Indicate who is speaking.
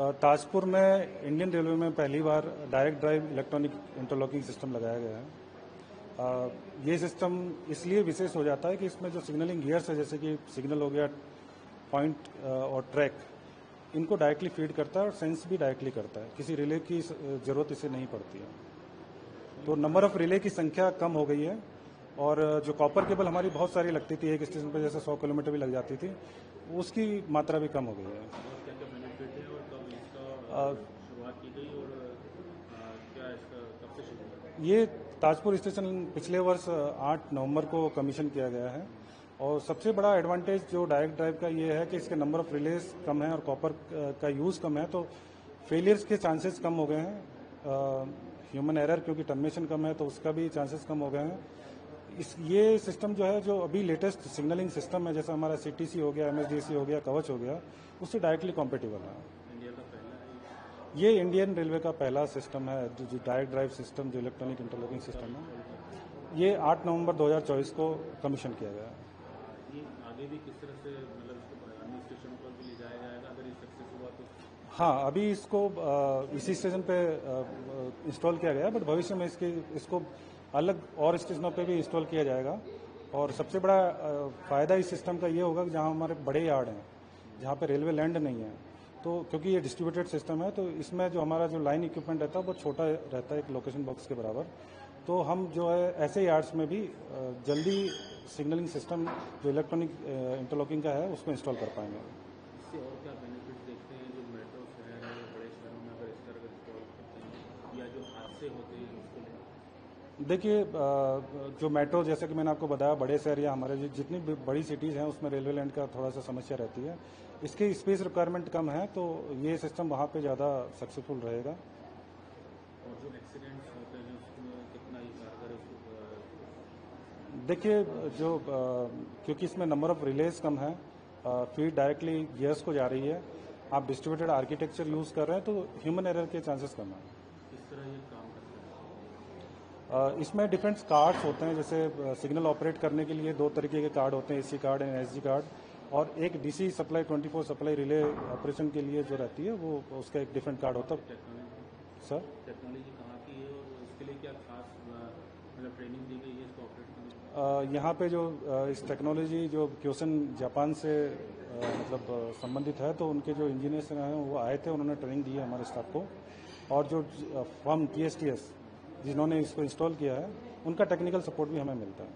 Speaker 1: ताजपुर में Indian railway में पहली बार direct drive electronic interlocking system लगाया गया है। ये सिस्टम इसलिए विशेष हो जाता है कि इसमें जो सिग्नलिंग गियर्स है, जैसे कि सिग्नल हो गया, पॉइंट और ट्रैक, इनको डायरेक्टली फीड करता है और सेंस भी डायरेक्टली करता है। किसी रिले की जरूरत इसे नहीं पड़ती है। तो नंबर ऑफ रिले की संख्या कम हो गई है और जो कॉपर केबल हमारी बहुत सारी लगती थी, एक स्टेशन पर जैसे 100 किलोमीटर भी लग जाती थी, उसकी मात्रा भी कम हो गई है।
Speaker 2: शुरुआत की गई और क्या इसका कब से शुरू हुआ?
Speaker 1: ये ताजपुर स्टेशन पिछले वर्ष 8 नवंबर को कमीशन किया गया है और सबसे बड़ा एडवांटेज जो डायरेक्ट ड्राइव का ये है कि इसके नंबर ऑफ रिलेज कम है और कॉपर का यूज़ कम है, तो फेलियर्स के चांसेस कम हो गए हैं। ह्यूमन एरर, क्योंकि टर्मिनेशन कम है तो उसका भी चांसेस कम हो गए हैं। ये सिस्टम जो है, जो अभी लेटेस्ट सिग्नलिंग सिस्टम है, जैसे हमारा CTC हो गया, MSDC हो गया, कवच हो गया, उससे डायरेक्टली कॉम्पेटिबल है।
Speaker 2: इंडिया का पहला है
Speaker 1: ये इंडियन रेलवे का पहला सिस्टम है जो डायरेक्ट ड्राइव सिस्टम, जो इलेक्ट्रॉनिक इंटरलॉकिंग सिस्टम है। ये 8 नवंबर 2024 को कमीशन किया गया है।
Speaker 2: ये आगे भी किस तरह से मतलब इसको अन्य स्टेशन पर भी ले जाया जाएगा अगर ये सक्सेस हुआ तो?
Speaker 1: हाँ, अभी इसको इसी स्टेशन पे इंस्टॉल किया गया, बट भविष्य में इसको अलग और स्टेशनों पे भी इंस्टॉल किया जाएगा। और सबसे बड़ा फायदा इस सिस्टम का ये होगा कि जहाँ हमारे बड़े यार्ड हैं, जहाँ पे रेलवे लैंड नहीं है, तो क्योंकि ये डिस्ट्रीब्यूटेड सिस्टम है, तो इसमें जो हमारा जो लाइन इक्विपमेंट रहता है वो छोटा रहता है, एक लोकेशन बॉक्स के बराबर। तो हम जो है ऐसे यार्ड्स में भी जल्दी सिग्नलिंग सिस्टम जो इलेक्ट्रॉनिक इंटरलॉकिंग का है उसको इंस्टॉल कर पाएंगे।
Speaker 2: इससे और क्या बेनिफिट देखते हैं जो मेट्रो शहर है, बड़े शहरों में अगर इस तरह का इंस्टॉल करते हैं, या जो हादसे होते हैं उसके लिए?
Speaker 1: देखिए, जो मेट्रो, जैसे कि मैंने आपको बताया, बड़े शहर या हमारे जितनी भी बड़ी सिटीज़ हैं उसमें रेलवे लैंड का थोड़ा सा समस्या रहती है। इसकी स्पेस रिक्वायरमेंट कम है, तो ये सिस्टम वहाँ पे ज़्यादा सक्सेसफुल रहेगा।
Speaker 2: और जो एक्सीडेंट्स होते हैं उसमें कितना ही कारगर है उसको?
Speaker 1: देखिए, जो क्योंकि इसमें नंबर ऑफ रिलेज कम है, फीड डायरेक्टली गियर्स को जा रही है, आप डिस्ट्रीब्यूटेड आर्किटेक्चर यूज़ कर रहे हैं, तो ह्यूमन एरर के चांसेस कम है।
Speaker 2: किस तरह ये काम करता है?
Speaker 1: इसमें डिफरेंट कार्ड्स होते हैं। जैसे सिग्नल ऑपरेट करने के लिए 2 तरीके के कार्ड होते हैं, AC card and SG card, और एक DC supply 24 supply relay operation के लिए जो रहती है वो उसका एक डिफरेंट कार्ड होता है।
Speaker 2: टेक्नोलॉजी कहाँ की है और इसके लिए क्या खास मतलब ट्रेनिंग दी गई है इसको ऑपरेट करने?
Speaker 1: यहाँ पे जो इस टेक्नोलॉजी जो क्योसन जापान से मतलब संबंधित है, तो उनके जो इंजीनियर्स हैं वो आए थे, उन्होंने ट्रेनिंग दी है हमारे स्टाफ को। और जो फर्म TSTS जिन्होंने इसको इंस्टॉल किया है, उनका टेक्निकल सपोर्ट भी हमें मिलता है।